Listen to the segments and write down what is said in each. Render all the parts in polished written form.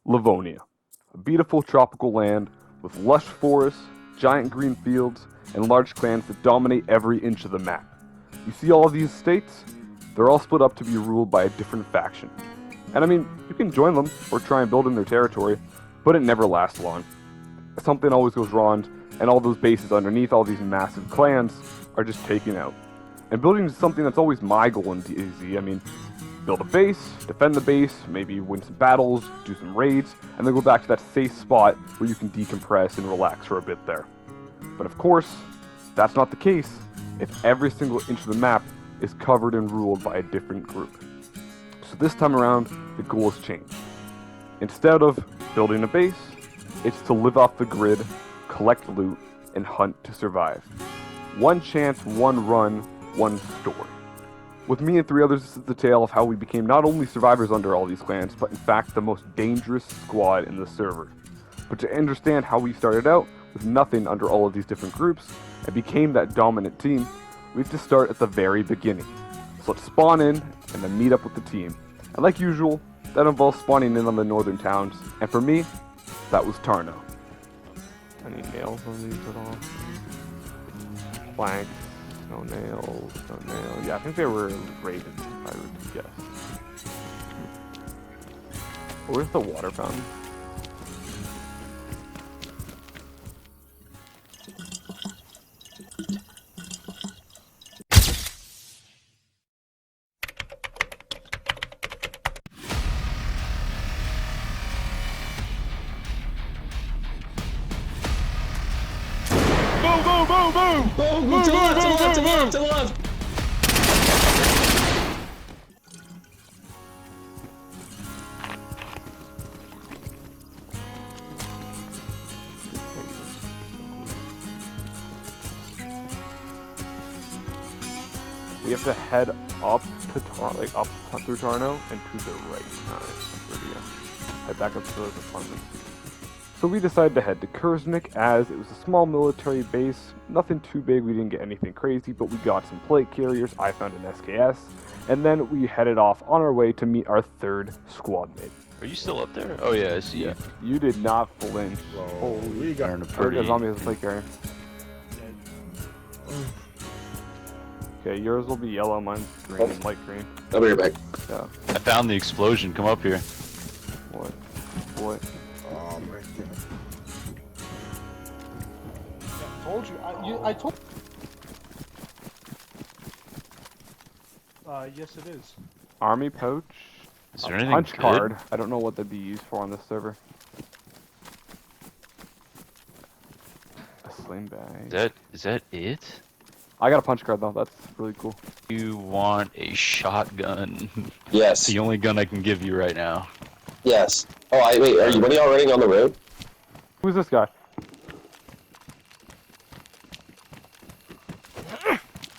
Livonia, a beautiful tropical land with lush forests, giant green fields, and large clans that dominate every inch of the map. You see all of these states? They're all split up to be ruled by a different faction. And I mean, you can join them or try and build in their territory, but it never lasts long. Something always goes wrong, and all those bases underneath all these massive clans are just taken out. And building is something that's always my goal in DayZ. I mean, build a base, defend the base, maybe win some battles, do some raids, and then go back to that safe spot where you can decompress and relax for a bit there. But of course, that's not the case if every single inch of the map is covered and ruled by a different group. So this time around, the goal has changed. Instead of building a base, it's to live off the grid, collect loot, and hunt to survive. One chance, one run, one story. With me and 3 others, this is the tale of how we became not only survivors under all these clans, but in fact the most dangerous squad in the server. But to understand how we started out with nothing under all of these different groups, and became that dominant team, we have to start at the very beginning. So let's spawn in, and then meet up with the team. And like usual, that involves spawning in on the northern towns, and for me, that was Tarno. Any nails on these at all? Planks. No nails, no nails. Yeah, I think they were rated, I would guess. Where's the water fountain? Boom, boom, boom, boom! Oh, go to the left, to the left, to the left, to the left! We have to head up to up through Tarno and to the right. Head back up to those apartments. So we decided to head to Kurznik as it was a small military base, nothing too big, we didn't get anything crazy, but we got some plate carriers, I found an SKS, and then we headed off on our way to meet our 3rd squad mate. Are you still up there? Oh yeah, I see you. You did not flinch. Holy, you got a pretty... There's a zombie as a plate carrier. Okay, yours will be yellow, mine's green, light green. I'll be right back. Yeah. I found the explosion, come up here. What? What? Oh my I told you. I told. Yes, it is. Army pouch. Is there anything Punch good? card. I don't know what that'd be used for on this server. A sling bag. Is that it? I got a punch card though. That's really cool. You want a shotgun? Yes. The only gun I can give you right now. Yes. Oh, wait, are you running already on the road? Who's this guy?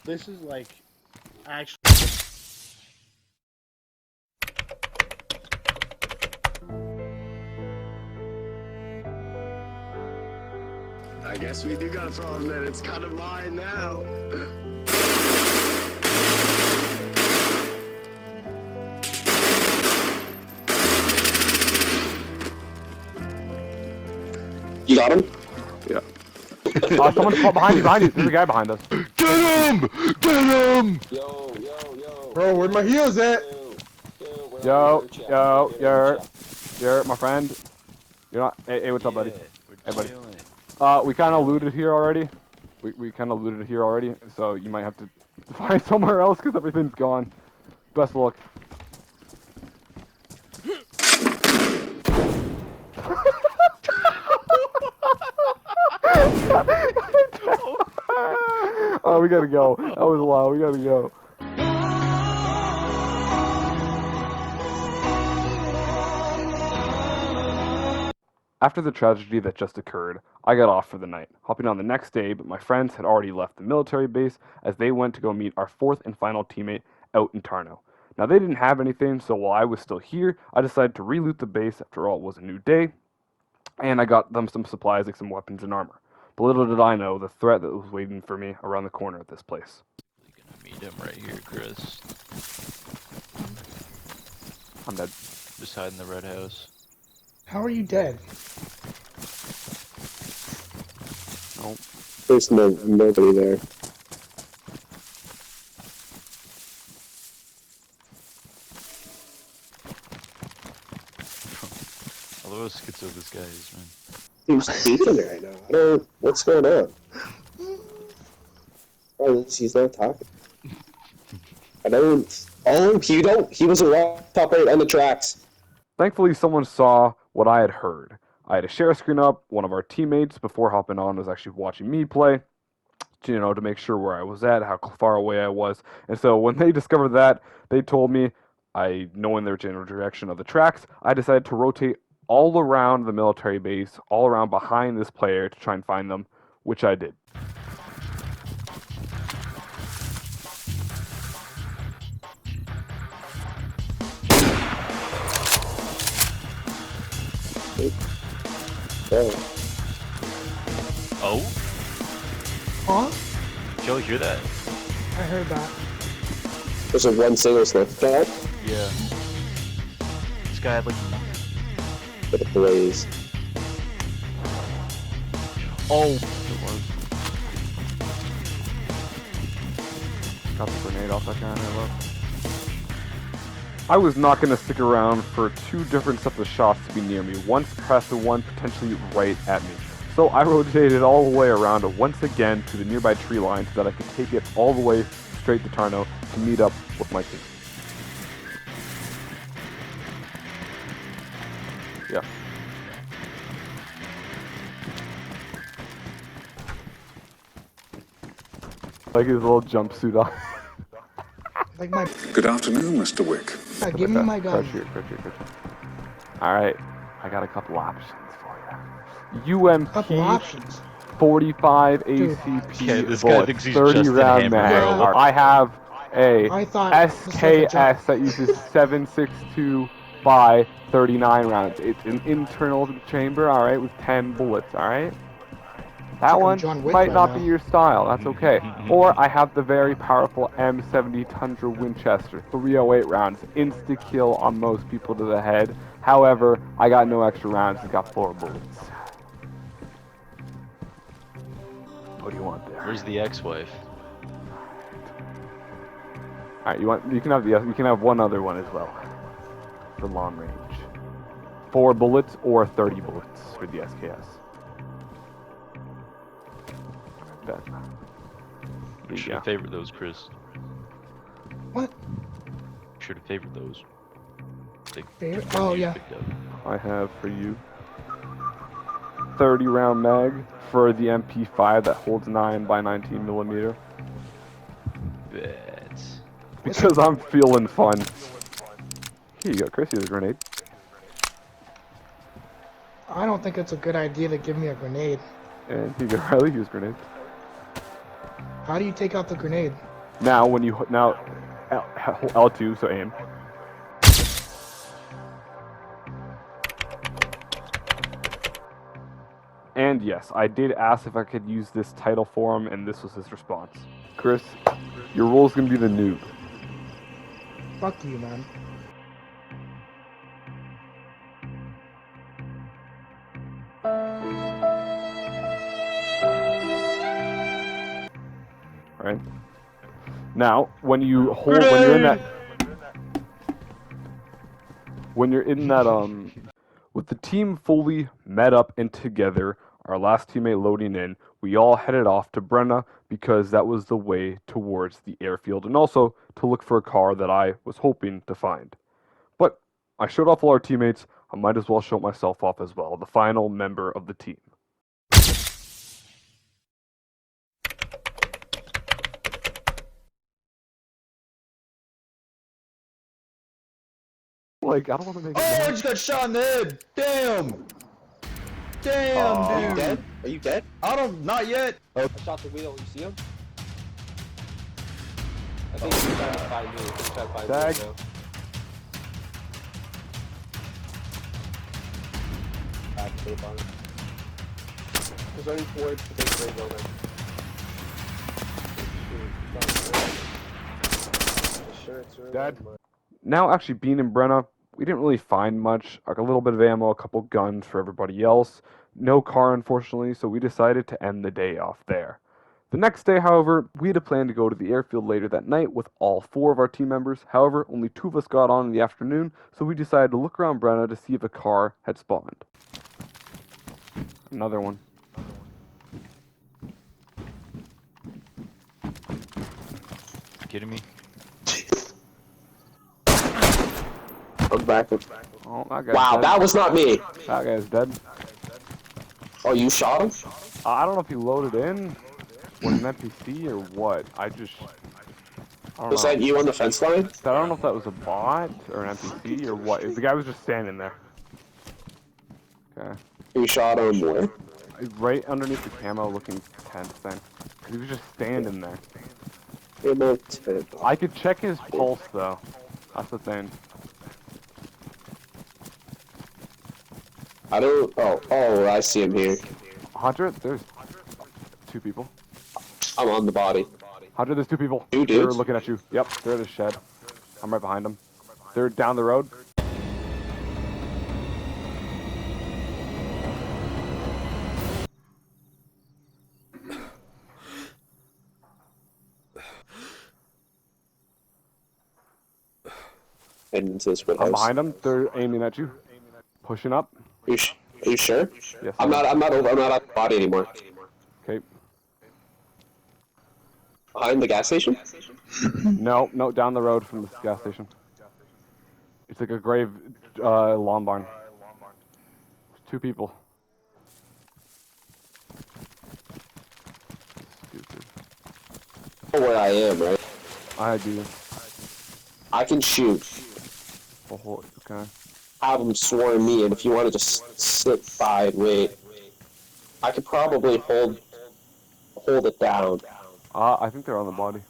This is like, actually. I guess we do got a problem then. It's kind of mine now. You got him? Yeah. Someone's behind you. There's a guy behind us. Get him! Get him! Yo, yo, yo. Bro, where my heels at? Yo, my friend. You're not. Hey, what's up, buddy? Hey, buddy. We kind of looted here already. We kind of looted here already, so you might have to find somewhere else because everything's gone. Best of luck. Oh, we gotta go. That was loud. We gotta go. After the tragedy that just occurred, I got off for the night, hopping on the next day, but my friends had already left the military base as they went to go meet our 4th and final teammate out in Tarno. Now they didn't have anything, so while I was still here, I decided to re-loot the base. After all, it was a new day, and I got them some supplies like some weapons and armor. But little did I know the threat that was waiting for me around the corner at this place. You're gonna meet him right here, Chris. I'm dead. Just hide in the red house. How are you dead? Nope. There's nobody there. I love how schizo this guy is, man. Who's speaking right now? I don't know what's going on. Oh, he's not talking. I don't. Oh, you don't. He was a rock top right on the tracks. Thankfully, someone saw what I had heard. I had a share screen up. One of our teammates, before hopping on, was actually watching me play, to make sure where I was at, how far away I was. And so when they discovered that, they told me, knowing their general direction of the tracks, I decided to rotate all around the military base, all around behind this player to try and find them, which I did. Oh, Oh? Huh? Did y'all hear that? I heard that. there's a one single sniff cat Yeah. This guy had like... with a blaze. Oh! It was. Got the grenade off that guy and I left. I was not going to stick around for two different sets of shots to be near me. Once pressed and one potentially right at me. So I rotated all the way around once again to the nearby tree line so that I could take it all the way straight to Tarno to meet up with my team. Yeah. Like his little jumpsuit on. Like my. Good afternoon, Mr. Wick. Give me my gun. Alright, I got a couple options for you. Couple UMP options. 45 Dude. ACP Okay, this guy bullets, thinks he's 30 Justin round Hammer, mag. bro. I have a I thought this was like a joke. SKS that uses 7.62 by 39 rounds. It's an internal chamber, alright, with 10 bullets, alright? That like I'm one John Wick might right not now. be your style, that's okay. Or I have the very powerful M70 Tundra Winchester, 308 rounds, insta-kill on most people to the head. However, I got no extra rounds, it's got 4 bullets. What do you want there? Where's the ex-wife? Alright, you can have one other one as well. For long range. 4 bullets or 30 bullets for the SKS. Bet. You should Yeah. have favored those, Chris. What? Should have favored those. Favorite? Oh, yeah. Picked up. I have for you 30 round mag for the MP5 that holds 9 by 19 millimeter. Bet. Because I'm feeling fun. Here you go, Chris, here's a grenade. I don't think it's a good idea to give me a grenade. And here you go, Riley, here's a grenade. How do you take out the grenade? Now, when you, L2, so aim. And yes, I did ask if I could use this title for him, and this was his response. Chris, your role's gonna be the noob. Fuck you, man. Right? Now, when you hold, when you're in that, with the team fully met up and together, our last teammate loading in, we all headed off to Brenna because that was the way towards the airfield and also to look for a car that I was hoping to find. But I showed off all our teammates, I might as well show myself off as well, the final member of the team. Like, I don't want to make it Oh, I mad. just got shot in the head. Damn. Damn, Are you dude. dead? Are you dead? I don't. Not yet. I shot the wheel. You see him? I think he's trying to find me. He's trying to find Tag. me now. Back to the barn. There's only 4 to the big red building. Sure, it's really Dad? Now, actually being in Brenna, We didn't really find much, like a little bit of ammo, a couple guns for everybody else. No car, unfortunately, so we decided to end the day off there. The next day, however, we had a plan to go to the airfield later that night with all 4 of our team members. However, only 2 of us got on in the afternoon, so we decided to look around Brenna to see if a car had spawned. Another one. Kidding me? I'm back. Oh, that guy's Wow, dead. that was not me. That guy's dead. Oh, you shot him? I don't know if he loaded in, was an NPC or what. I don't Was know. that you on the fence line? I don't know if that was a bot or an NPC or what. The guy was just standing there. Okay. You shot him where? Right underneath the camo looking tent thing. 'Cause he was just standing there. Able to... I could check his pulse though. That's the thing. I don't... Oh, I see him here. Hunter, there's 2 people. I'm on the body. Hunter, there's 2 people. 2 They're dudes? looking at you. Yep, they're at the shed. I'm right behind them. They're down the road. Heading into this wood I'm house. behind them. They're aiming at you. Pushing up. Are you sure? Yes. I'm not at the body anymore. Okay. Behind the gas station? No, down the road from the gas station. It's like a grave lawn barn. 2 people. Stupid. Oh, where I am, right? I do. I can shoot. Oh, okay. Have them swarm me, and if you want to just sit by and wait, I could probably hold it down. I think they're on the body.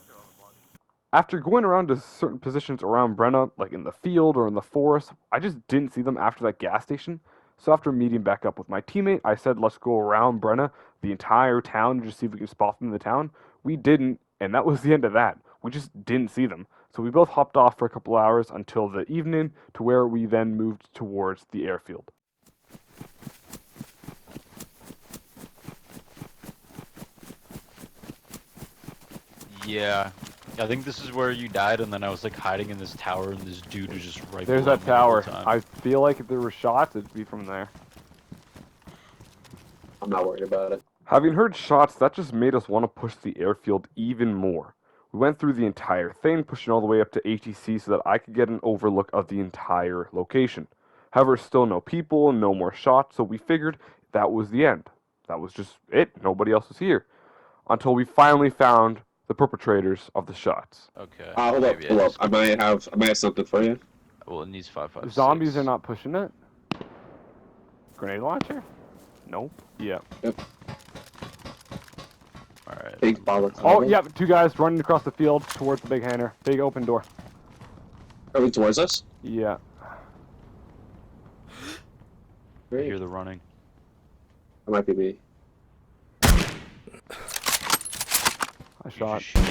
After going around to certain positions around Brenna, like in the field or in the forest, I just didn't see them after that gas station. So after meeting back up with my teammate, I said, let's go around Brenna, the entire town, and just see if we can spot them in the town. We didn't, and that was the end of that. We just didn't see them. So we both hopped off for a couple hours until the evening, to where we then moved towards the airfield. Yeah. I think this is where you died, and then I was like hiding in this tower, and this dude was just right There's below that me the whole tower. time. I feel like if there were shots, it'd be from there. I'm not worried about it. Having heard shots, that just made us want to push the airfield even more. We went through the entire thing, pushing all the way up to ATC so that I could get an overlook of the entire location. However, still no people, no more shots, so we figured that was the end. That was just it. Nobody else was here. Until we finally found the perpetrators of the shots. Okay. Hold up, maybe hold up. just- I might have something for you. Well, it needs 556. Zombies are not pushing it. Grenade launcher? Nope. Yeah. Alright. Big baller. Oh, yep. 2 guys running across the field towards the big hangar. Big open door. Coming towards us? Yeah. I Great. hear the running. That might be me. I shot. Shoot.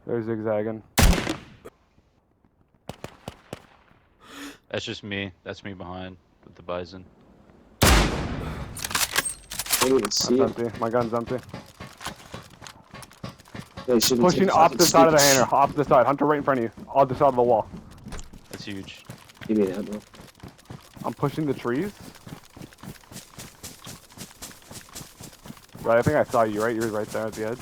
They're zigzagging. That's just me. That's me behind with the bison. I didn't even see That's it. empty. My gun's empty. They shouldn't Pushing take opposite fucking side of the sneaks. hangar. Opposite side. Hunter right in front of you. Opposite side of the wall. That's huge. Give me that, bro. I'm pushing the trees. Right, I think I saw you, right? You're right there at the edge.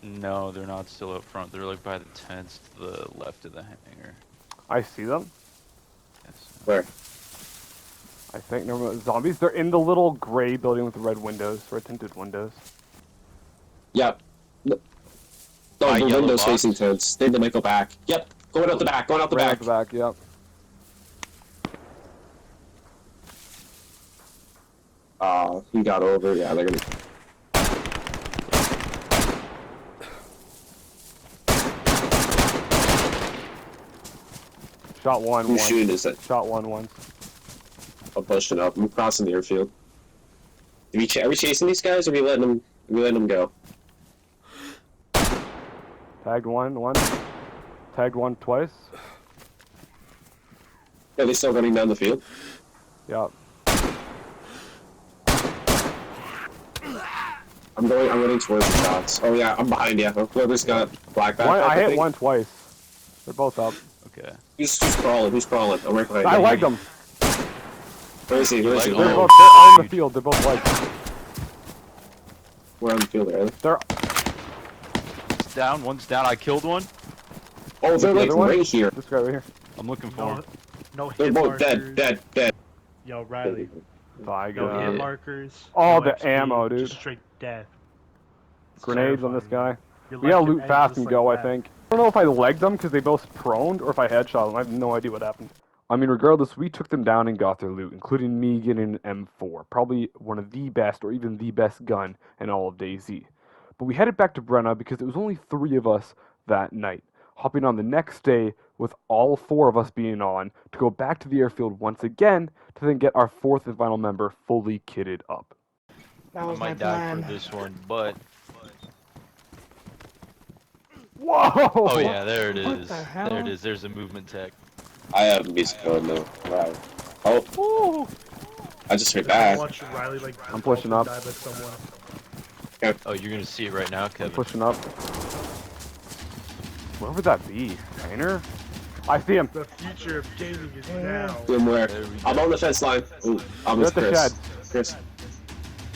No, they're not still up front. They're like by the tents to the left of the hangar. I see them. Yes. Where? I think they're zombies. They're in the little gray building with the red windows, red tinted windows. Yep. No, By the yellow windows box? facing tents. They might go back. Yep. Going out the back. Going out the Right back. at the back, yep. He got over. Yeah, they're gonna. Shot one, Who's one. shooting is it? Shot one, one. I'm pushing up. I'm crossing the airfield. Are we chasing these guys, or are we letting them go? Tagged one. Tagged one twice. Are they still running down the field? Yeah. I'm running towards the shots. Oh yeah, I'm behind you. Whoever's got black backpack. I hit think. one twice. They're both up. Okay. Who's crawling? Who's crawling? I'm right behind I you. legged them. Where is he? Where is he? You They're like both Oh, on the dude. field. They're both legged. We're on the field, are they? They're It's down. One's down. I killed one. Oh, they're the like other one? right here. this guy right here. I'm looking for him. No They're hit both markers. dead. Yo, Riley. I No got hit markers. Oh, no the XP, ammo, dude. Just straight death. It's grenades on this terrifying, guy. man. We Your gotta life loot can fast end and just go, like I that. think. I don't know if I legged them because they both proned or if I headshot them. I have no idea what happened. I mean, regardless, we took them down and got their loot, including me getting an M4. Probably one of the best or even the best gun in all of DayZ. But we headed back to Brenna because it was only 3 of us that night, hopping on the next day with all 4 of us being on to go back to the airfield once again to then get our 4th and final member fully kitted up. That I was my might die plan. for this one, but Whoa! oh yeah, there it What is. the hell? There it is. There's a movement tech. I have music going now. Wow. Oh. I just heard that. Watch Riley like. I'm pushing up. die by someone. Oh, you're gonna see it right now, I'm Kevin. pushing up. Where would that be? Trainer? I see him. The future of gaming is Yeah. now. Somewhere. There we I'm go. on the fence line. Ooh, I'm You're with at the Chris. shed. Chris.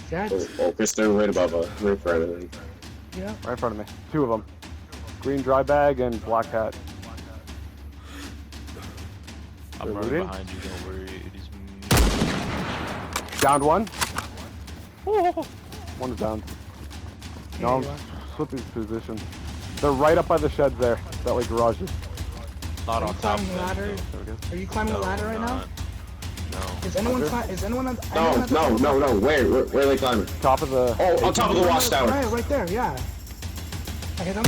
Jets? Chris, they're right above us. Right in front of me. Yeah. Right in front of me. 2 of them. Green dry bag and black hat. I'm They're running looting? behind you. Don't worry. It is me. Downed one. One's down. No, I'm Here you are. flipping position. They're right up by the sheds there. That like garages. Not Are on you top climbing of the them. ladder? There we go. Are you climbing the ladder right now? No. Is anyone Under? Is anyone on? No. Where are they climbing? Top of the. Oh, on top of the watchtower. Right there. Yeah. I hit him.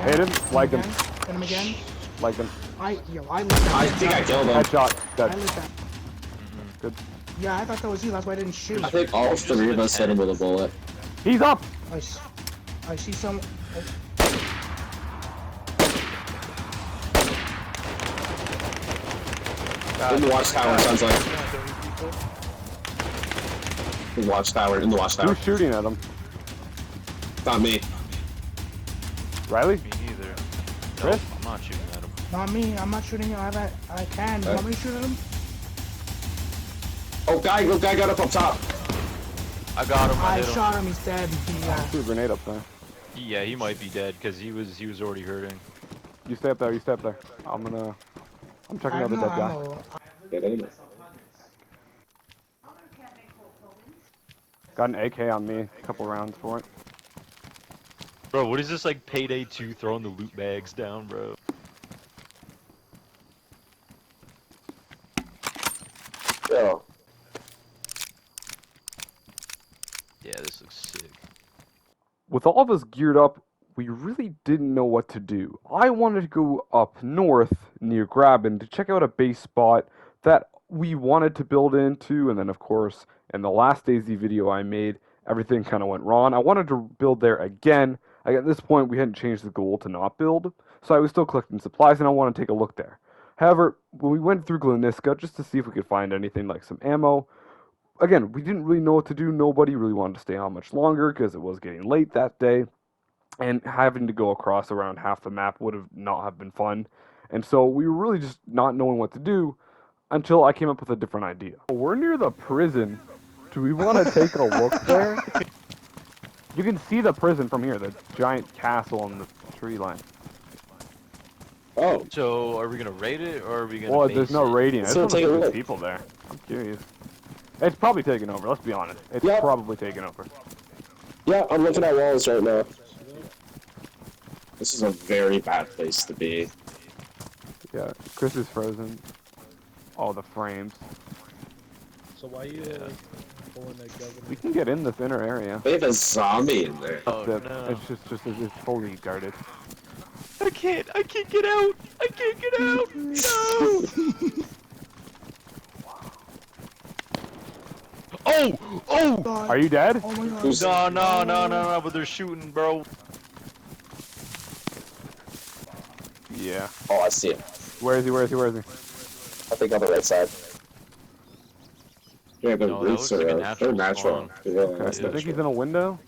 Hit him. Like him. Hit him again. Like him. I lit that. I think I killed him. Headshot. I Dead. lit that. Good. Yeah, I thought that was you. That's why I didn't shoot. I think all 3 of us hit him with a bullet. He's up. I see some. In the watchtower, sounds like. In the watchtower. Who's shooting at him? Not me. Riley? Me neither. No, Chris? I'm not shooting at him. Not me. I'm not shooting him. I can. You want me to shoot at him? Oh, guy got up top. I got him. I I hit him. shot him. He's dead. Threw a grenade up there. Yeah, he might be dead because he was already hurting. You stay up there. You stay up there. I'm checking out the dead guy. Get in there. Got an AK on me. A couple rounds for it. Bro, what is this like Payday 2 throwing the loot bags down, bro? Yo. Yeah, this looks sick. With all of us geared up, we really didn't know what to do. I wanted to go up north near Graben to check out a base spot that we wanted to build into, and then of course, in the last DayZ video I made, everything kind of went wrong. I wanted to build there again. At this point, we hadn't changed the goal to not build, so I was still collecting supplies, and I wanted to take a look there. However, when we went through Gleniska just to see if we could find anything like some ammo, again, we didn't really know what to do. Nobody really wanted to stay on much longer because it was getting late that day. And having to go across around half the map would have not have been fun. And so we were really just not knowing what to do until I came up with a different idea. We're near the prison. Do we want to take a look there? You can see the prison from here, the giant castle on the tree line. Oh. So, are we gonna raid it or are we gonna? Well, base there's no it? raiding. I just So want to take a see the look. people there. I'm curious. It's probably taken over, let's be honest. It's Yep. probably taken over. Yeah, I'm looking at walls right now. This is a very bad place to be. Yeah, Chris is frozen. All the frames. So why you pulling that governor? We can get in this inner area. They have a zombie in there. Oh That- no! It's just it's fully guarded. I can't get out! I can't get out! No! Oh! God. Are you dead? Oh my god. Who's- No! But they're shooting, bro. Yeah. Oh, I see it. Where is he? Where is he? Where is he? I think on the right side. Yeah, the No, that roots looks like a are natural they're natural. spawn. Yeah, Okay. that's You think he's in natural. a window?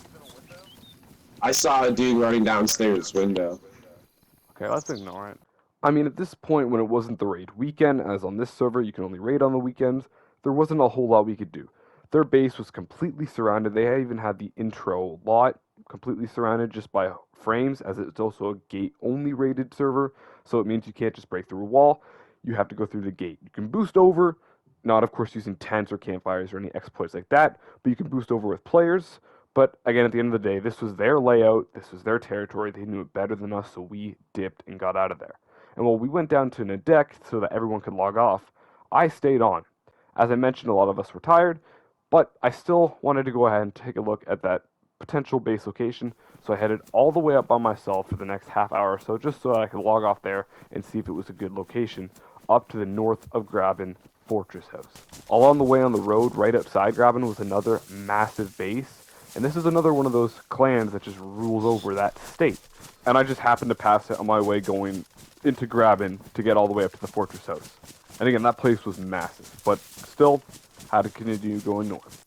I saw a dude running downstairs window. Okay, let's ignore it. I mean, at this point, when it wasn't the raid weekend, as on this server you can only raid on the weekends, there wasn't a whole lot we could do. Their base was completely surrounded. They even had the intro lot completely surrounded just by frames, as it's also a gate-only raided server, so it means you can't just break through a wall. You have to go through the gate. You can boost over, not of course using tents or campfires or any exploits like that, but you can boost over with players. But again, at the end of the day, this was their layout, this was their territory, they knew it better than us, so we dipped and got out of there. And while we went down to a deck so that everyone could log off, I stayed on. As I mentioned, a lot of us were tired, but I still wanted to go ahead and take a look at that potential base location, so I headed all the way up by myself for the next half hour or so, just so I could log off there and see if it was a good location, up to the north of Graben Fortress House. Along the way on the road, right outside Graben, was another massive base, and this is another one of those clans that just rules over that state. And I just happened to pass it on my way going into Graben to get all the way up to the Fortress House. And again, that place was massive, but still had to continue going north.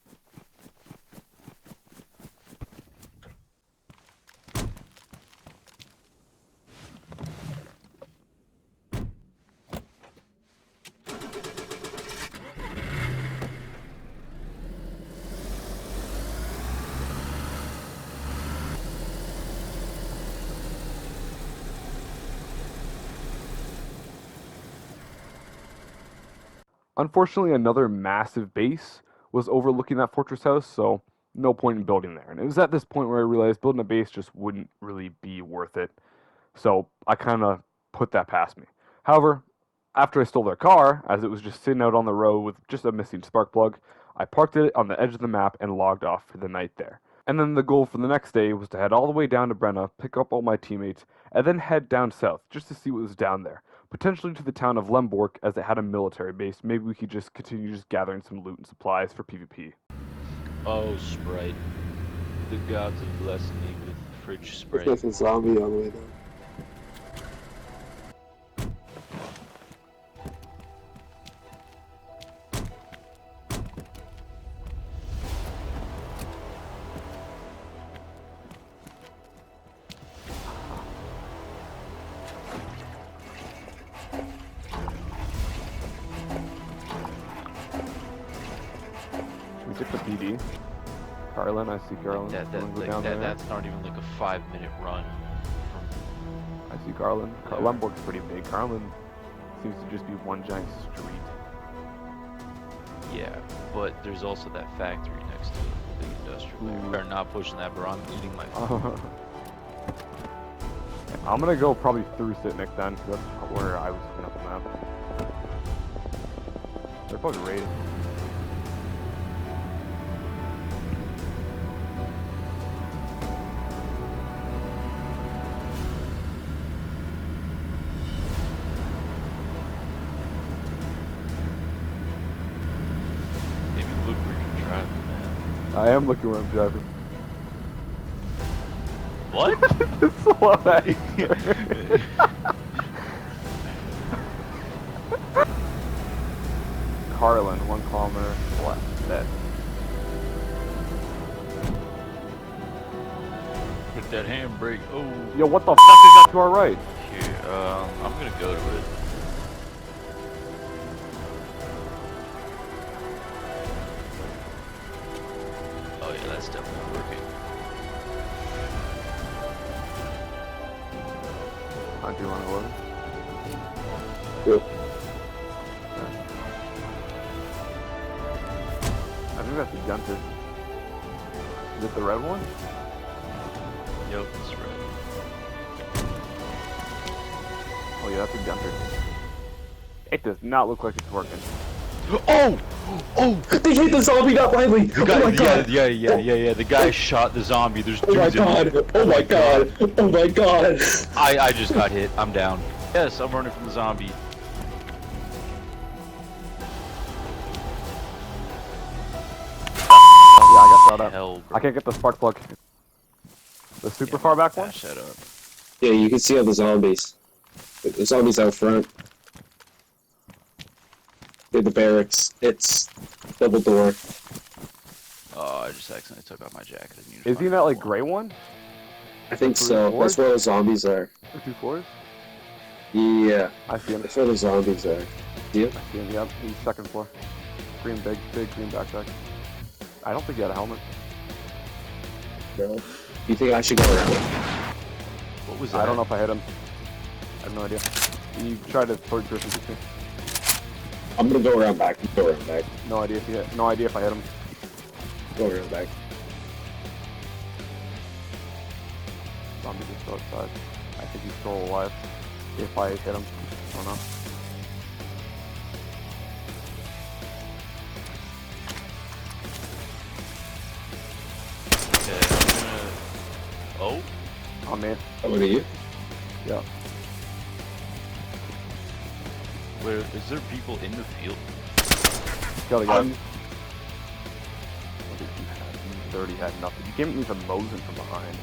Unfortunately, another massive base was overlooking that fortress house, so no point in building there. And it was at this point where I realized building a base just wouldn't really be worth it. So I kind of put that past me. However, after I stole their car, as it was just sitting out on the road with just a missing spark plug, I parked it on the edge of the map and logged off for the night there. And then the goal for the next day was to head all the way down to Brenna, pick up all my teammates, and then head down south just to see what was down there. Potentially to the town of Lemborg, as it had a military base. Maybe we could just continue just gathering some loot and supplies for PvP. Oh, Sprite. The gods have blessed me with fridge Sprite. There's a zombie on the way down. We took the PD. Carlin, I see Carlin. That's not even like a 5-minute run from. I see Carlin. Lemborg's pretty big. Carlin seems to just be one giant street. Yeah, but there's also that factory next to it, the big industrial there. They're not pushing that, bro. I'm eating my food. I'm gonna go probably through Sitnik then, because that's where I was looking up the map. They're probably raiding. Maybe look where you're driving, man. I am looking where I'm driving. What? Slow down. Carlin, 1 kilometer left. Dead. Hit that handbrake. Oh. Yo, what the fuck is that to our right? Here, I'm gonna go to it. Oh yeah, that's definitely working. Do you want to load? Cool. I think that's the Gunter. Is it the red one? Yep, it's red. Oh yeah, that's a Gunter. It does not look like it's working. Oh! Oh! They hit the zombie not lightly! The guy, Oh my god! yeah. The guy shot the zombie. There's Oh my dudes in god! there. Oh my god! Oh my god! I just got hit. I'm down. Yes, I'm running from the zombie. Yeah, I got shot up. Hell, I can't get the spark plug. The super far back one? Shut up. Yeah, you can see all the zombies. The zombies out front. In the barracks. It's double door. Oh, I just accidentally took off my jacket. I need to Is he find in that like one. gray one? I think Three so. floors? That's where the zombies are. Or 2 floors? Yeah. I see him. That's where the zombies are. Do you? I see him. Yep, he's second floor. Green, big green backpack. I don't think he had a helmet. No. You think I should go around? What was that? I don't know if I hit him. I have no idea. He tried to third person shoot me. I'm gonna go around back. Go around back. No idea if he hit. No idea if I hit him. Go around back. Zombies are still outside. I think he's still alive. If I hit him, I don't know. Okay, I'm gonna... Oh? Oh man. Oh, what are you? Yeah. Where is there people in the field? Kill the guy. I'm- What did you have? You already had nothing. You came at me from Mosin from behind.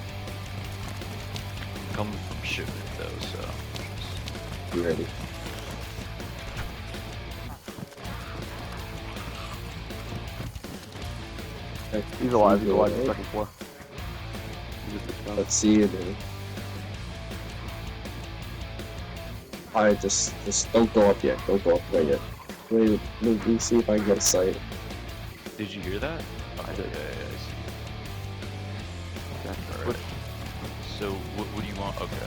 Coming from shipment though, so You ready? He's alive. He's alive. He's second floor. He just exploded. Let's see you, dude. Alright, just don't go up yet. Don't go up there yet. Wait, let me see if I can get a sight. did you hear that? I did. Yeah, I see. Okay. Alright. So what do you want? Okay.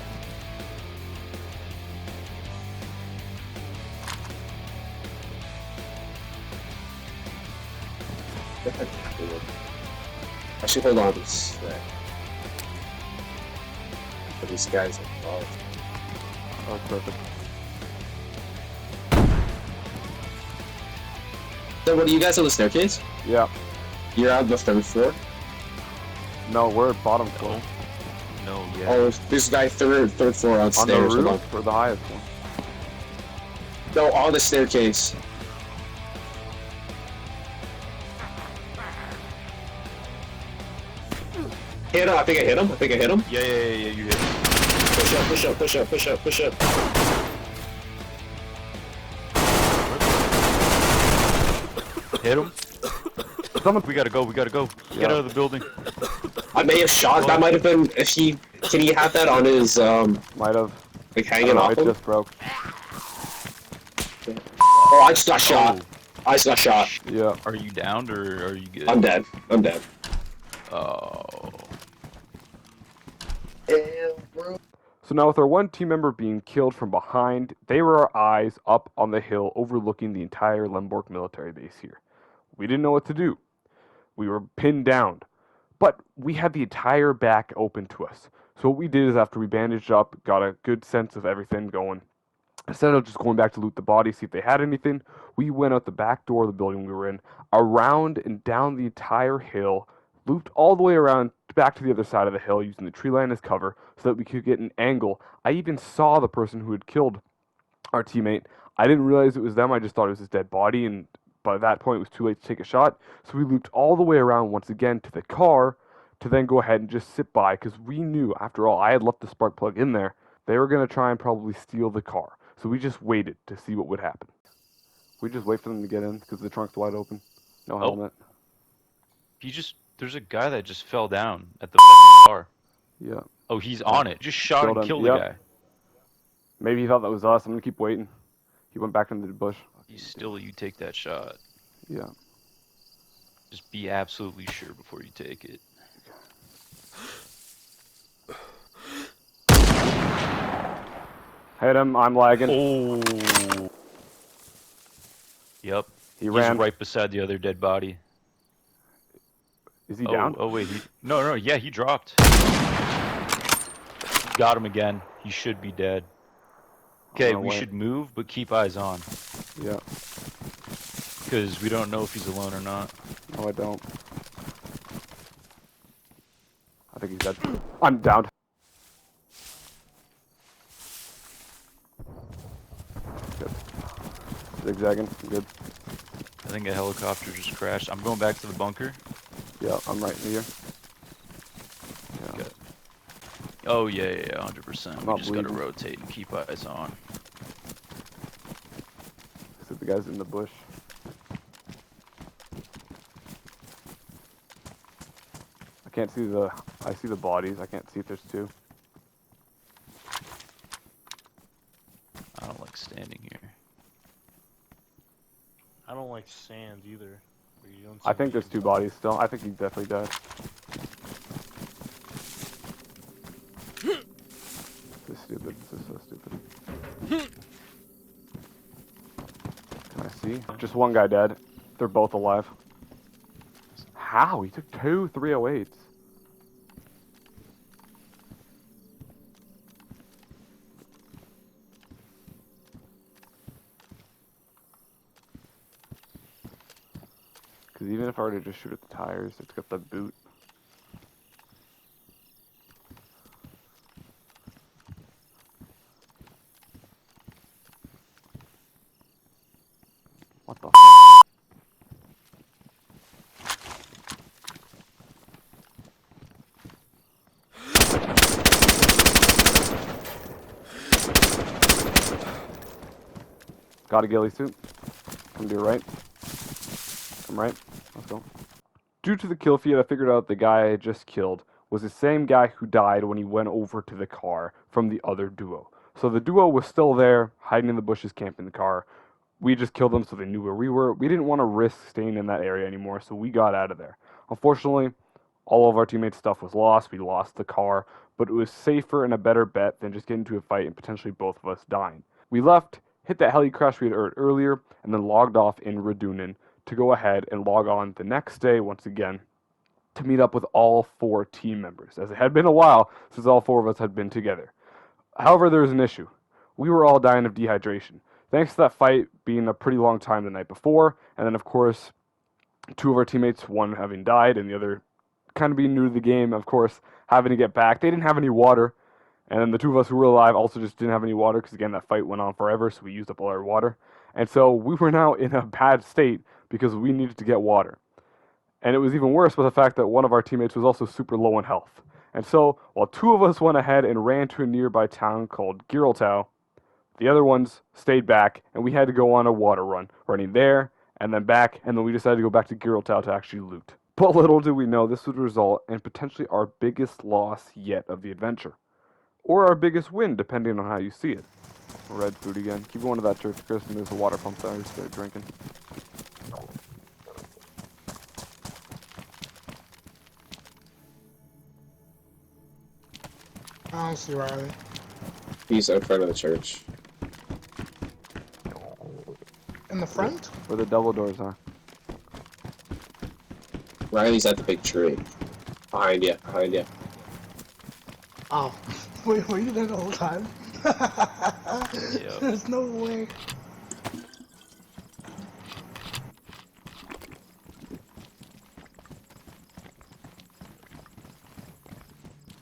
I should hold on to this. But these guys are involved. Oh, that's perfect. So, what are you guys on the staircase? Yeah. You're on the third floor? No, we're at bottom floor. No, yeah. Oh, this guy third floor on On the stairs. Hold on. roof or the highest one? No, on the staircase. Hit him. I think I hit him. Yeah, you did. Push up, push up, push up, push up, push up. Hit him. Someone. We gotta go. Get Yeah. out of the building. I may have shot. That might have been. If he can he have that on his Might have. like I hanging don't know, off it him? just broke. Oh, I just got shot. I just got shot. Yeah. Are you downed or are you good? I'm dead. I'm dead. Oh. So now with our one team member being killed from behind, they were our eyes up on the hill overlooking the entire Lemborg military base here. We didn't know what to do. We were pinned down. But we had the entire back open to us. So what we did is after we bandaged up, got a good sense of everything going, instead of just going back to loot the body, see if they had anything, we went out the back door of the building we were in, around and down the entire hill, looped all the way around back to the other side of the hill using the tree line as cover so that we could get an angle. I even saw the person who had killed our teammate. I didn't realize it was them. I just thought it was his dead body, and by that point it was too late to take a shot. So we looped all the way around once again to the car to then go ahead and just sit by because we knew, after all, I had left the spark plug in there. They were going to try and probably steal the car. So we just waited to see what would happen. We just wait for them to get in because the trunk's wide open. No helmet. There's a guy that just fell down at the fucking car. Yeah. Oh, he's on it. Just shot Killed and him. killed Yep. the guy. Maybe he thought that was us. I'm going to keep waiting. He went back into the bush. You take that shot. Yeah. Just be absolutely sure before you take it. Hit him. I'm lagging. Oh. Yep. He He's ran. right beside the other dead body. Is he down? Oh wait. No. Yeah, he dropped. Got him again. He should be dead. Okay, no we way. should move, but keep eyes on. Yeah. Because we don't know if he's alone or not. No, I don't. I think he's dead. I'm down. Good. Zigzagging. Good. I think a helicopter just crashed. I'm going back to the bunker. Yeah, I'm right here. Yeah. Okay. Oh yeah, 100%. We not just gotta bleeding. rotate and keep eyes on. So the guy's in the bush. I can't see the. I see the bodies. I can't see if there's two. I don't like standing here. I don't like sand either. Where you don't I see think there's names two on it. bodies still. I think he definitely died. This is stupid. This is so stupid. Can I see? Just one guy dead. They're both alive. How? He took 2 308s. Because even if I were to just shoot at the tires, it's got the boot. What the f? Got a ghillie suit. Come to your right. Come right. Let's go. Due to the kill feed, I figured out the guy I just killed was the same guy who died when he went over to the car from the other duo. So the duo was still there, hiding in the bushes, camping the car. We just killed them so they knew where we were. We didn't want to risk staying in that area anymore, so we got out of there. Unfortunately, all of our teammates' stuff was lost. We lost the car, but it was safer and a better bet than just getting into a fight and potentially both of us dying. We left, hit that heli crash we had heard earlier, and then logged off in Radunin to go ahead and log on the next day once again to meet up with all 4 team members, as it had been a while since all 4 of us had been together. However, there was an issue. We were all dying of dehydration, thanks to that fight being a pretty long time the night before, and then of course 2 of our teammates, one having died and the other kind of being new to the game, of course, having to get back. They didn't have any water, and then the 2 of us who were alive also just didn't have any water, because again, that fight went on forever, so we used up all our water. And so we were now in a bad state because we needed to get water. And it was even worse with the fact that one of our teammates was also super low in health. And so, while 2 of us went ahead and ran to a nearby town called Giraltau, the other ones stayed back, and we had to go on a water run, running there, and then back, and then we decided to go back to Giraltau to actually loot. But little did we know this would result in potentially our biggest loss yet of the adventure. Or our biggest win, depending on how you see it. Red food again. Keep going to that church, Chris, and there's a water pump there. Just start drinking. I don't see Riley. He's in front of the church. In the front? Where the double doors are. Riley's at the big tree. Behind you, behind you. Oh. Wait, were you there the whole time? Yep. There's no way.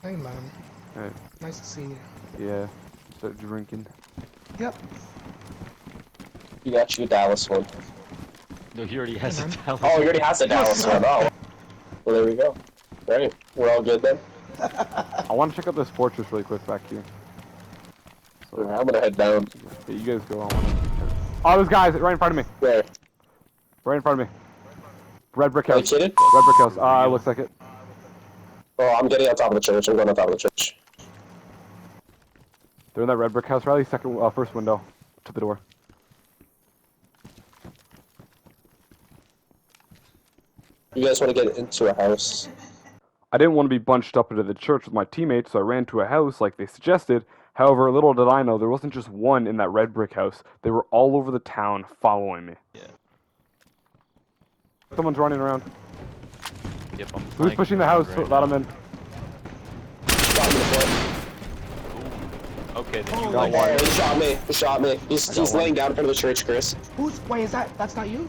Hey man, Alright. nice to see you. Yeah. Start drinking. Yep. You got your Dallas one. No, he already has a man. talent. Oh, he already has the Dallas one. Oh. Well, there we go. Right. We're all good then? I want to check out this fortress really quick back here. So, Alright, I'm gonna head down. yeah, you guys go on. Oh, those guys right in front of me. Where? Right in front of me. Red brick Are you house. kidding? Red brick house. Ah, it looks like it. Oh, I'm getting on top of the church. I'm going on top of the church. They're in that red brick house. Riley, first window to the door. You guys want to get into a house? I didn't want to be bunched up into the church with my teammates, so I ran to a house like they suggested. However, little did I know, there wasn't just one in that red brick house. They were all over the town following me. Yeah. Someone's running around. Yep, I'm Who's flanking pushing the around house? right Let now. him in. Shot me in the foot. Okay, then you Oh, got got one. He shot me. He shot me. He's laying down in front of the church, Chris. Wait, is that's not you?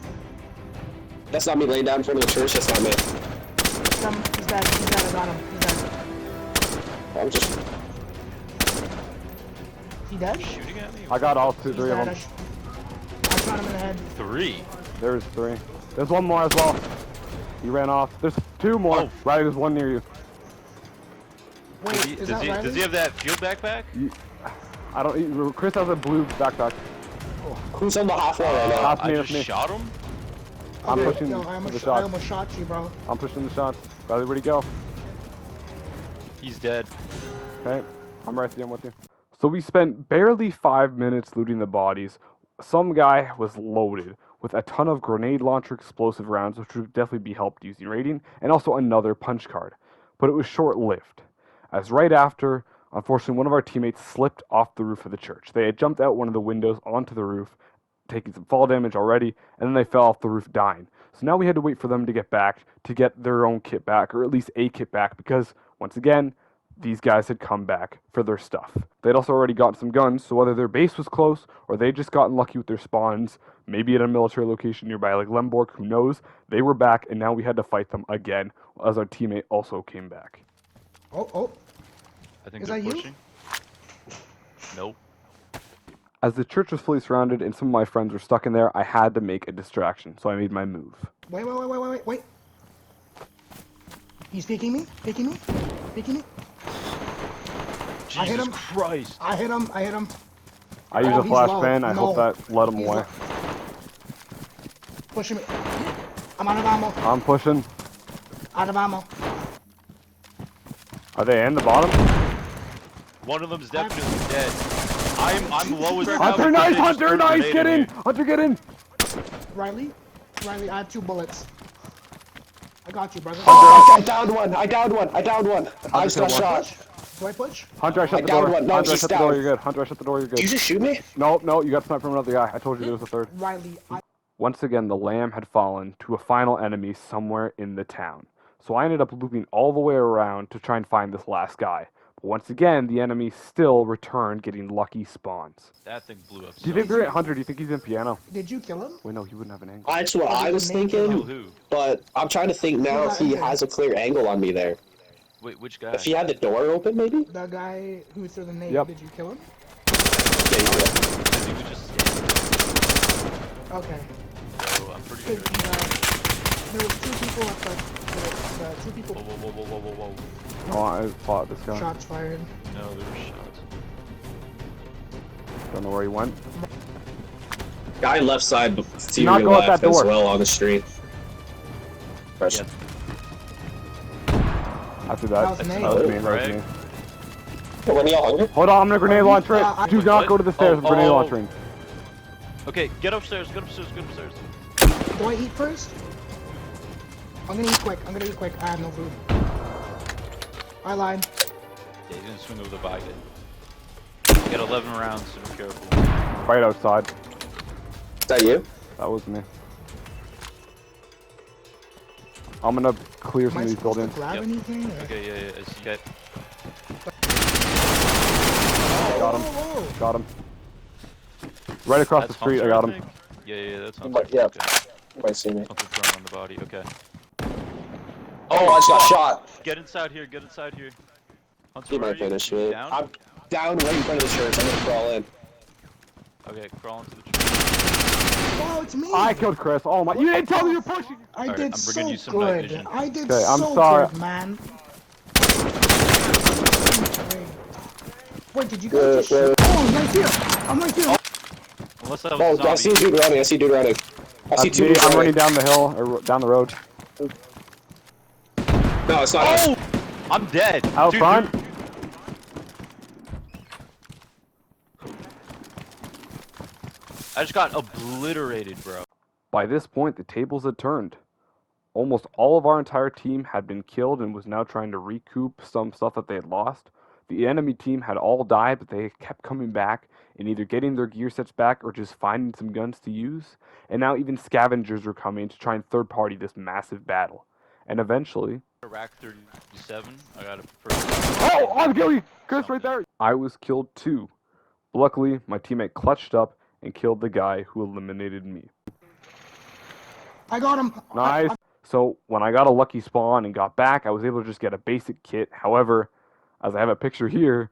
That's not me laying down in front of the church. That's not me. He's dead, I got him. He's dead. I'm just... He dead? shooting at me. I got all 2, He's 3 of dead. them. I shot him in the head. 3. There's 3. There's one more as well. He ran off. There's 2 more. Oh. Riley, there's one near you. Wait, is that Riley? Does he have that field backpack? I don't. Chris has a blue backpack. Who's on the half wall right now? That's me, I that's just me. shot him. I'm Okay, pushing yo, the I shots. almost shot you, bro. I'm pushing the shots. Riley, where'd he go? He's dead. Okay, I'm right there with you. So we spent barely 5 minutes looting the bodies. Some guy was loaded with a ton of grenade launcher explosive rounds, which would definitely be helped using raiding, and also another punch card. But it was short-lived, as right after, unfortunately, one of our teammates slipped off the roof of the church. They had jumped out one of the windows onto the roof, taking some fall damage already, and then they fell off the roof dying. So now we had to wait for them to get back to get their own kit back, or at least a kit back, because, once again, these guys had come back for their stuff. They'd also already gotten some guns, so whether their base was close or they'd just gotten lucky with their spawns, maybe at a military location nearby like Lemborg, who knows, they were back and now we had to fight them again as our teammate also came back. Oh. I think Is they're that you? pushing. Nope. As the church was fully surrounded and some of my friends were stuck in there, I had to make a distraction, so I made my move. Wait. He's peeking me. Peeking me. I hit Jesus him. Christ. I hit him. I used Oh, a he's low. flashbang, I hope No. that led him He's away. low. Pushing me. I'm out of ammo. I'm pushing. Out of ammo. Are they in the bottom? One of them's definitely dead. I'm low as right now. Hunter, because nice! they just Hunter, threw a nice! grenade Get in! here. Hunter, get in! Riley, I have 2 bullets. I got you, brother. I downed one. I downed one. I just got killed one. shot. Do I push? Hunter, I shut I the downed door. one. No, Hunter, I she's shut the door, down. you're good. Hunter, I shut the door, you're Did you good. just shoot me? No, you got sniped from another guy. I told you there was a third. Riley, Once again, the lamb had fallen to a final enemy somewhere in the town. So I ended up looping all the way around to try and find this last guy. But once again, the enemy still returned, getting lucky spawns. That thing blew up. Do you think Hunter, do you think he's in piano? did you kill him? Wait, no, he wouldn't have an angle. That's what I was Kill thinking, who? but I'm trying to think now if he has a clear angle on me there. Wait, which guy? If he had the door open, maybe? The guy who threw the nade. Yep. Did you kill him? Yeah, you did. He was just standing Okay. there, so I'm pretty sure. There was 2 people at the 2 people. Whoa. Oh, I fought this guy. Shots fired. No, there were shots. Don't know where he went. Guy left side, not to your go out left that as door. well on the street. Press. Yeah. After That that, was me. that was me. Right. When y'all hungry? Hold on, I'm gonna grenade launcher it. I- Do not go to the stairs with grenade Oh. launchering. Okay, get upstairs. Do I eat first? I'm gonna eat quick. I have no food. I lied. Yeah, you didn't swing over the buy You got 11 rounds, so be careful. Right outside. Is that you? That was me. I'm gonna clear Am some I of these supposed to buildings. grab Yep. anything? Or? Okay, yeah. Okay. Got him. Whoa. Got him. Right across That's the street, Hunter, I got think? him. Yeah, that's Hunter. But, yeah. Okay. You might see me. Hunter thrown on the body, okay. Oh, I just got shot. Get inside here. Hunter, He where are might you? finish You me. down? I'm down right in front of the church. I'm gonna crawl in. Okay, crawl into the tree. Oh, it's me. I killed Chris. Oh my! You didn't tell me you're pushing. I Alright, did I'm so bringing you some night good. vision. I did Okay, I'm so sorry. good, man. Wait, did you guys just shoot? Oh, I'm right here. I'm right here. Unless that was a Oh, zombie. I see a dude running. I see two That's me. dudes I'm running running. down the hill or down the road. No, it's not us. Oh! I'm dead. Out Dude, front. I just got obliterated, bro. By this point, the tables had turned. Almost all of our entire team had been killed and was now trying to recoup some stuff that they had lost. The enemy team had all died, but they kept coming back and either getting their gear sets back or just finding some guns to use. And now even scavengers were coming to try and third party this massive battle. And eventually... Rack 37. I got a first. Oh, I'm killing Chris right there! I was killed too. Luckily, my teammate clutched up and killed the guy who eliminated me. I got him. Nice. So when I got a lucky spawn and got back, I was able to just get a basic kit. However, as I have a picture here,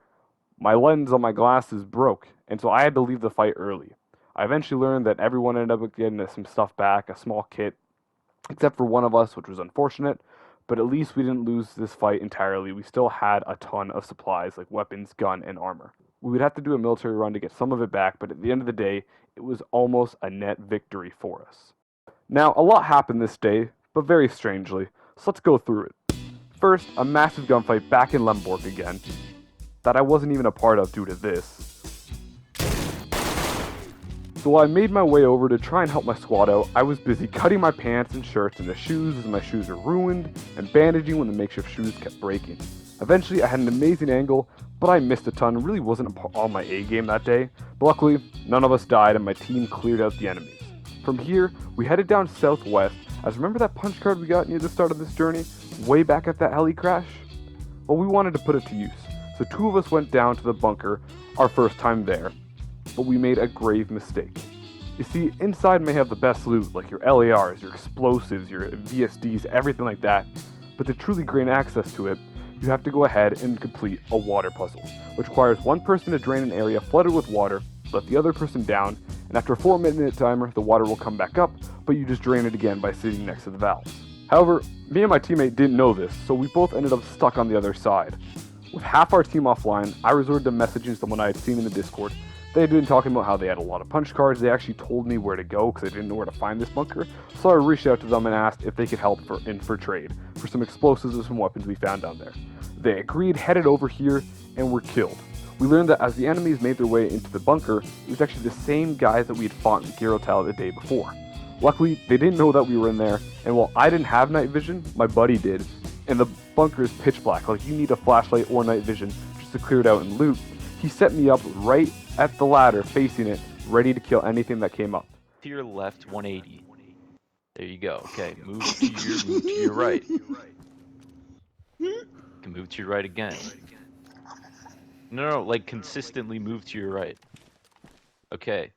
my lens on my glasses broke, and so I had to leave the fight early. I eventually learned that everyone ended up getting some stuff back, a small kit, except for one of us, which was unfortunate. But at least we didn't lose this fight entirely. We still had a ton of supplies like weapons, gun, and armor. We would have to do a military run to get some of it back, but at the end of the day, it was almost a net victory for us. Now, a lot happened this day, but very strangely, so let's go through it. First, a massive gunfight back in Lemborg again, that I wasn't even a part of due to this. So while I made my way over to try and help my squad out, I was busy cutting my pants and shirts into shoes as my shoes were ruined, and bandaging when the makeshift shoes kept breaking. Eventually, I had an amazing angle, but I missed a ton and really wasn't on my A game that day. But luckily, none of us died and my team cleared out the enemies. From here, we headed down southwest, as remember that punch card we got near the start of this journey, way back at that heli crash? Well, we wanted to put it to use, so 2 of us went down to the bunker, our first time there, but we made a grave mistake. You see, inside may have the best loot, like your LARs, your explosives, your VSDs, everything like that, but to truly gain access to it, you have to go ahead and complete a water puzzle, which requires one person to drain an area flooded with water, let the other person down, and after a 4-minute timer, the water will come back up, but you just drain it again by sitting next to the valves. However, me and my teammate didn't know this, so we both ended up stuck on the other side. With half our team offline, I resorted to messaging someone I had seen in the Discord. They had been talking about how they had a lot of punch cards. They actually told me where to go because they didn't know where to find this bunker. So I reached out to them and asked if they could help for trade for some explosives and some weapons we found down there. They agreed, headed over here, and were killed. We learned that as the enemies made their way into the bunker, it was actually the same guys that we had fought in Girotal the day before. Luckily, they didn't know that we were in there, and while I didn't have night vision, my buddy did, and the bunker is pitch black, like you need a flashlight or night vision just to clear it out and loot. He set me up right at the ladder, facing it, ready to kill anything that came up. To your left, 180. There you go. Okay, move to your right. You can move to your right again. No, like consistently move to your right. Okay,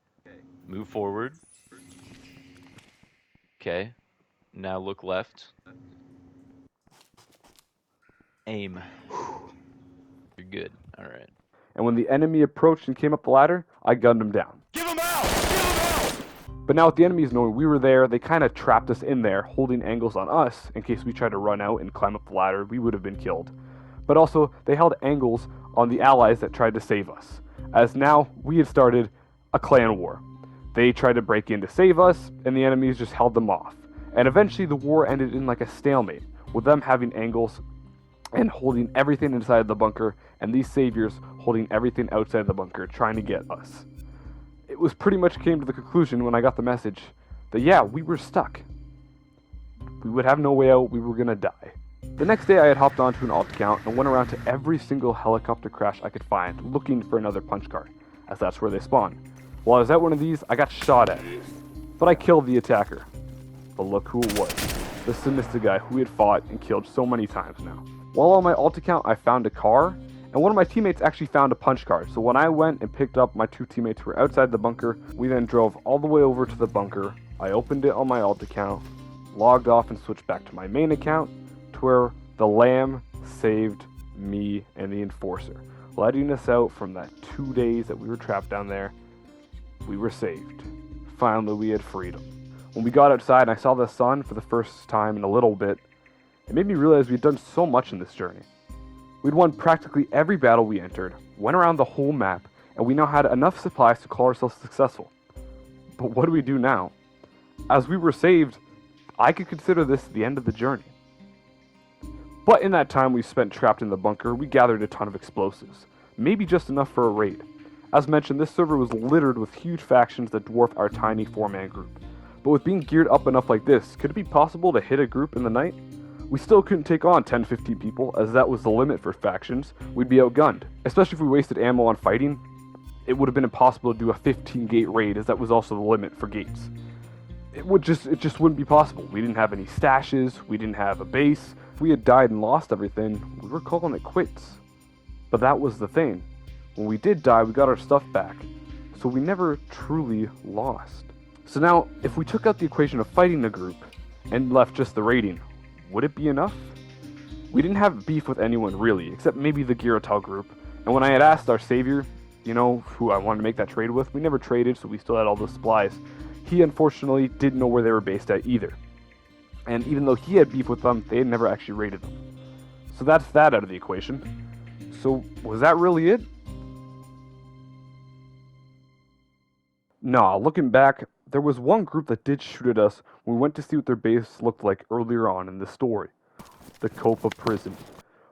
move forward. Okay, now look left. Aim. You're good. All right. And when the enemy approached and came up the ladder, I gunned him down. Give him out! Give him out! But now with the enemies knowing we were there, they kind of trapped us in there, holding angles on us in case we tried to run out and climb up the ladder, we would have been killed. But also, they held angles on the allies that tried to save us, as now we had started a clan war. They tried to break in to save us, and the enemies just held them off. And eventually the war ended in like a stalemate, with them having angles and holding everything inside the bunker, and these saviors holding everything outside the bunker, trying to get us. It was pretty much came to the conclusion when I got the message that yeah, we were stuck. We would have no way out, we were gonna die. The next day I had hopped onto an alt account and went around to every single helicopter crash I could find, looking for another punch card, as that's where they spawn. While I was at one of these, I got shot at, but I killed the attacker. But look who it was, the sinister guy who we had fought and killed so many times now. While on my alt account, I found a car, and one of my teammates actually found a punch card. So when I went and picked up my 2 teammates who were outside the bunker, we then drove all the way over to the bunker. I opened it on my alt account, logged off and switched back to my main account, to where the lamb saved me and the enforcer, letting us out from that 2 days that we were trapped down there. We were saved. Finally, we had freedom. When we got outside and I saw the sun for the first time in a little bit, it made me realize we'd done so much in this journey. We'd won practically every battle we entered, went around the whole map, and we now had enough supplies to call ourselves successful. But what do we do now? As we were saved, I could consider this the end of the journey. But in that time we spent trapped in the bunker, we gathered a ton of explosives, maybe just enough for a raid. As mentioned, this server was littered with huge factions that dwarf our tiny 4-man group. But with being geared up enough like this, could it be possible to hit a group in the night? We still couldn't take on 10-15 people, as that was the limit for factions. We'd be outgunned. Especially if we wasted ammo on fighting, it would have been impossible to do a 15-gate raid, as that was also the limit for gates. It just wouldn't be possible. We didn't have any stashes, we didn't have a base. If we had died and lost everything, we were calling it quits. But that was the thing. When we did die, we got our stuff back, so we never truly lost. So now, if we took out the equation of fighting the group, and left just the raiding, would it be enough? We didn't have beef with anyone really, except maybe the Girotal group, and when I had asked our savior, who I wanted to make that trade with, we never traded, so we still had all those supplies. He unfortunately didn't know where they were based at either. And even though he had beef with them, they had never actually raided them. So that's that out of the equation. So was that really it? Nah, looking back, there was one group that did shoot at us when we went to see what their base looked like earlier on in the story. The Copa prison.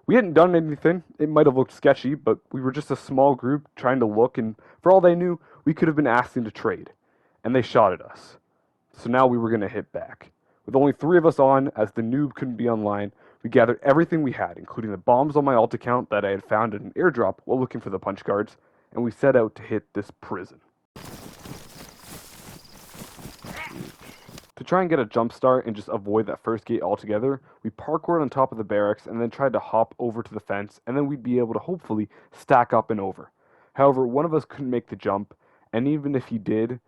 We hadn't done anything. It might have looked sketchy, but we were just a small group trying to look, and for all they knew, we could have been asking to trade. And they shot at us. So now we were going to hit back. With only 3 of us on, as the noob couldn't be online, we gathered everything we had, including the bombs on my alt account that I had found in an airdrop while looking for the punch cards, and we set out to hit this prison. To try and get a jump start and just avoid that first gate altogether, we parkoured on top of the barracks and then tried to hop over to the fence, and then we'd be able to hopefully stack up and over. However, one of us couldn't make the jump, and even if he did,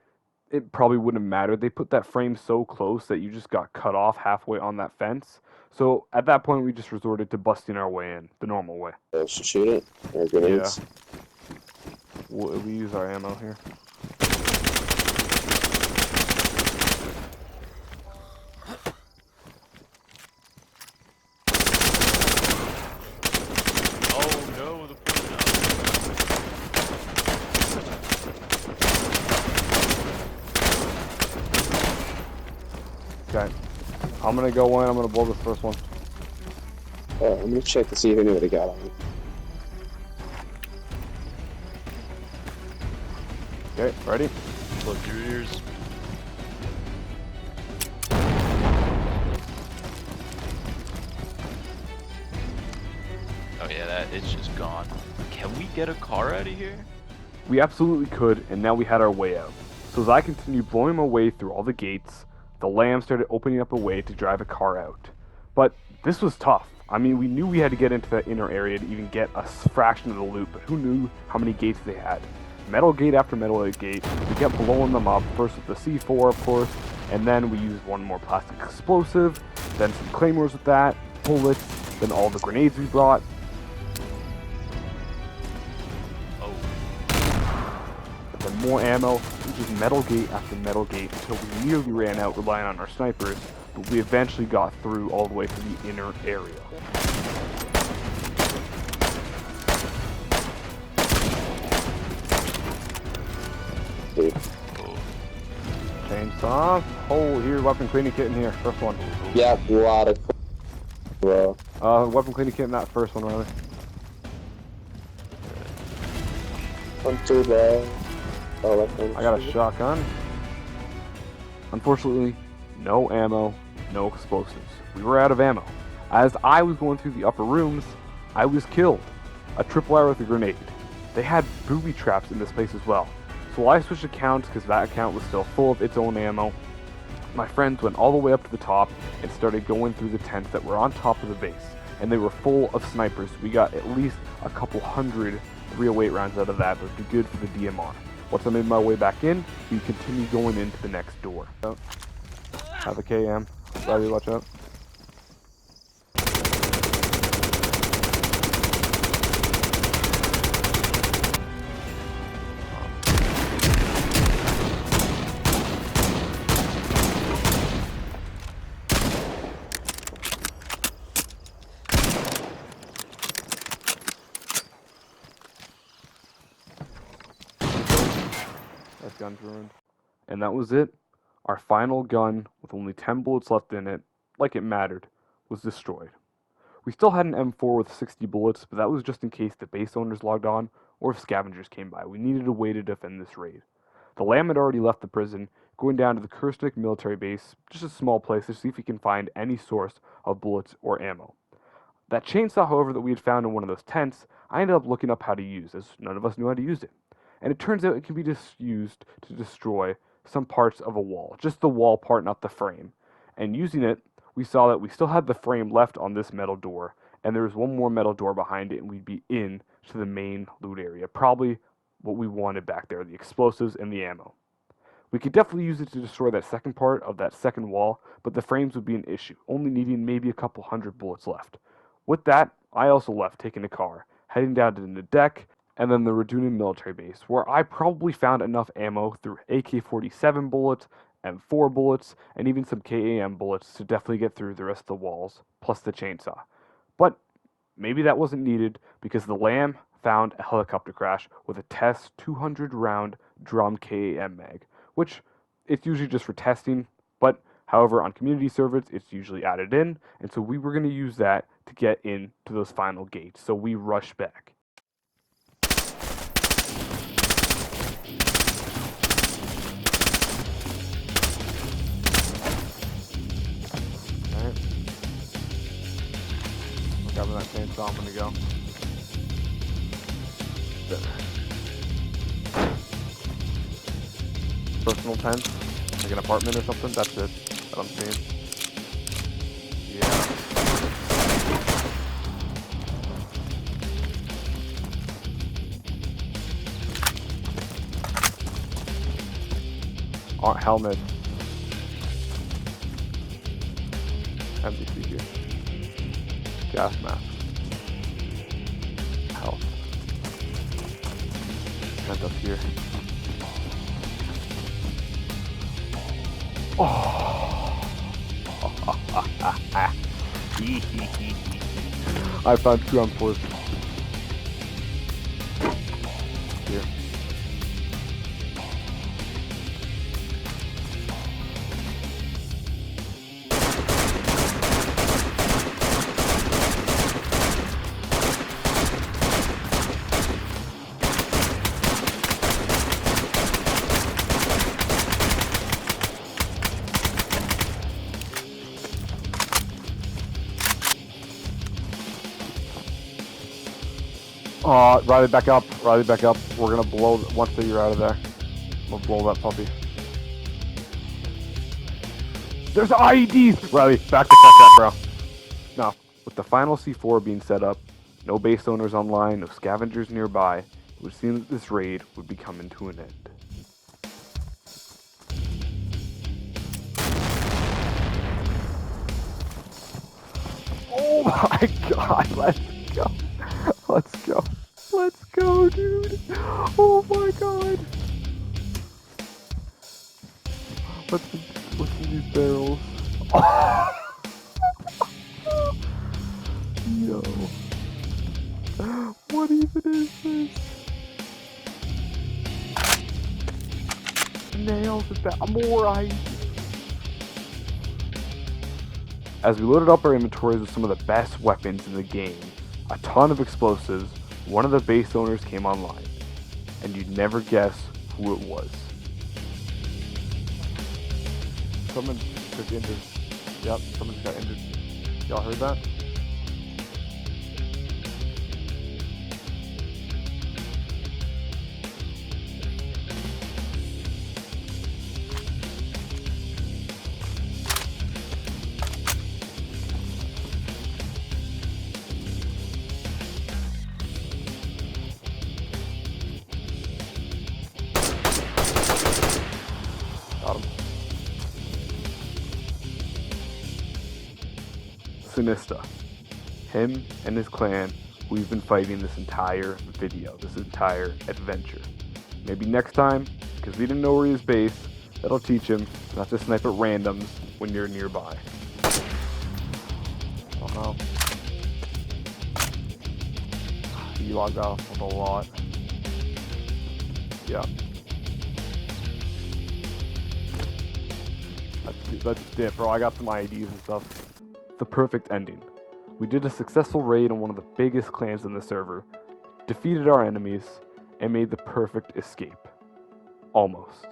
it probably wouldn't have mattered. They put that frame so close that you just got cut off halfway on that fence. So at that point, we just resorted to busting our way in, the normal way. Shoot it? Or grenades? We use our ammo here. Oh no, the poison. Okay. I'm gonna go in, I'm gonna blow this first one. I'm gonna check to see if anybody got on. Okay, ready? Plug your ears. Oh yeah, it's just gone. Can we get a car out of here? We absolutely could, and now we had our way out. So as I continued blowing my way through all the gates, the lamb started opening up a way to drive a car out. But this was tough. I mean, we knew we had to get into that inner area to even get a fraction of the loot, but who knew how many gates they had? Metal gate after metal gate, we kept blowing them up, first with the C4 of course, and then we used one more plastic explosive, then some claymores with that, bullets, then all the grenades we brought. Oh, But then more ammo, just metal gate after metal gate until we nearly ran out relying on our snipers, but we eventually got through all the way to the inner area. oh. Chainsaw. Oh, here, weapon cleaning kit in here. First one. Yeah, a lot of. Bro. Weapon cleaning kit in that first one, rather. Not too bad. Oh, I got a shotgun. Unfortunately, no ammo, no explosives. We were out of ammo. As I was going through the upper rooms, I was killed. A tripwire with a grenade. They had booby traps in this place as well. So I switched accounts because that account was still full of its own ammo. My friends went all the way up to the top and started going through the tents that were on top of the base. And they were full of snipers. We got at least a couple hundred 308 rounds out of that, but it'd be good for the DMR. Once I made my way back in, we continued going into the next door. Have a KM. Sorry, watch out. That gun's ruined. And that was it. Our final gun, with only 10 bullets left in it, like it mattered, was destroyed. We still had an M4 with 60 bullets, but that was just in case the base owners logged on, or if scavengers came by. We needed a way to defend this raid. The Lamb had already left the prison, going down to the Kursnik military base, just a small place to see if we can find any source of bullets or ammo. That chainsaw, however, that we had found in one of those tents, I ended up looking up how to use, as none of us knew how to use it. And it turns out it can be used to destroy some parts of a wall, just the wall part, not the frame. And using it, we saw that we still had the frame left on this metal door, and there was one more metal door behind it, and we'd be in to the main loot area. Probably what we wanted back there, the explosives and the ammo. We could definitely use it to destroy that second part of that second wall, but the frames would be an issue, only needing maybe a couple hundred bullets left. With that, I also left, taking a car, heading down to the deck, and then the Radunan military base, where I probably found enough ammo through AK-47 bullets, M4 bullets, and even some KAM bullets to definitely get through the rest of the walls, plus the chainsaw. But maybe that wasn't needed because the Lamb found a helicopter crash with a test 200 round drum KAM mag, which it's usually just for testing, but however on community servers it's usually added in, and so we were going to use that to get into those final gates, so we rushed back. Alright. I'm grabbing that chainsaw, I'm gonna go. There. Personal tent, like an apartment or something, that's it, that I'm seeing. Yeah. Helmet. MDC here. Gas mask. Health. Tent up here. Oh. I found 2 M4s. Here. Riley, back up. Riley, back up. We're gonna blow, once you're out of there, we'll blow that puppy. There's IEDs! Riley, back the fuck up, bro. Now, with the final C4 being set up, no base owners online, no scavengers nearby, it would seem that this raid would be coming to an end. Oh my god, let's go. Let's go. Let's go, dude. Oh my god. What's in these barrels? Oh. Yo. What even is this? Nails with that. More ice. As we loaded up our inventories with some of the best weapons in the game, a ton of explosives, one of the base owners came online, and you'd never guess who it was. Someone took injured. Yep, someone got injured. Y'all heard that? Sinista. Him and his clan, we've been fighting this entire video, this entire adventure. Maybe next time, because we didn't know where he was based, that'll teach him not to snipe at randoms when you're nearby. Oh no. He logged off with a lot. Yeah. That's it, bro. I got some IEDs and stuff. The perfect ending. We did a successful raid on one of the biggest clans in the server, defeated our enemies, and made the perfect escape. Almost.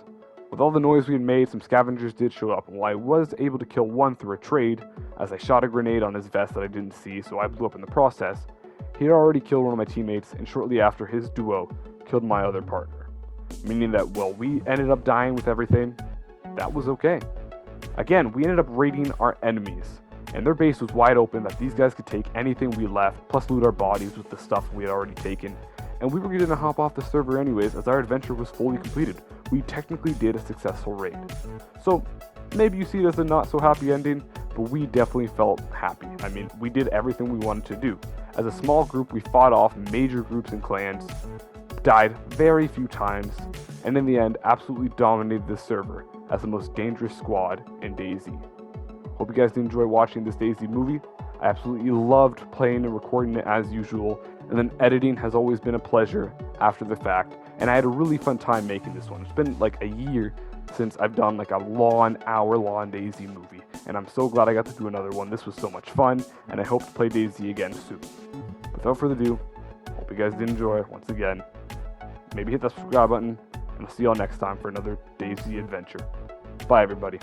With all the noise we had made, some scavengers did show up, and while I was able to kill one through a trade, as I shot a grenade on his vest that I didn't see, so I blew up in the process, he had already killed one of my teammates, and shortly after, his duo killed my other partner. Meaning that while we ended up dying with everything, that was okay. Again, we ended up raiding our enemies, and their base was wide open that these guys could take anything we left, plus loot our bodies with the stuff we had already taken, and we were going to hop off the server anyways as our adventure was fully completed. We technically did a successful raid. So, maybe you see it as a not so happy ending, but we definitely felt happy. I mean, we did everything we wanted to do. As a small group, we fought off major groups and clans, died very few times, and in the end absolutely dominated this server as the most dangerous squad in DayZ. Hope you guys did enjoy watching this DayZ movie. I absolutely loved playing and recording it as usual, and then editing has always been a pleasure after the fact, and I had a really fun time making this one. It's been like a year since I've done like a hour-long DayZ movie, and I'm so glad I got to do another one. This was so much fun, and I hope to play DayZ again soon. Without further ado, hope you guys did enjoy once again. Maybe hit that subscribe button, and I'll see y'all next time for another DayZ adventure. Bye, everybody.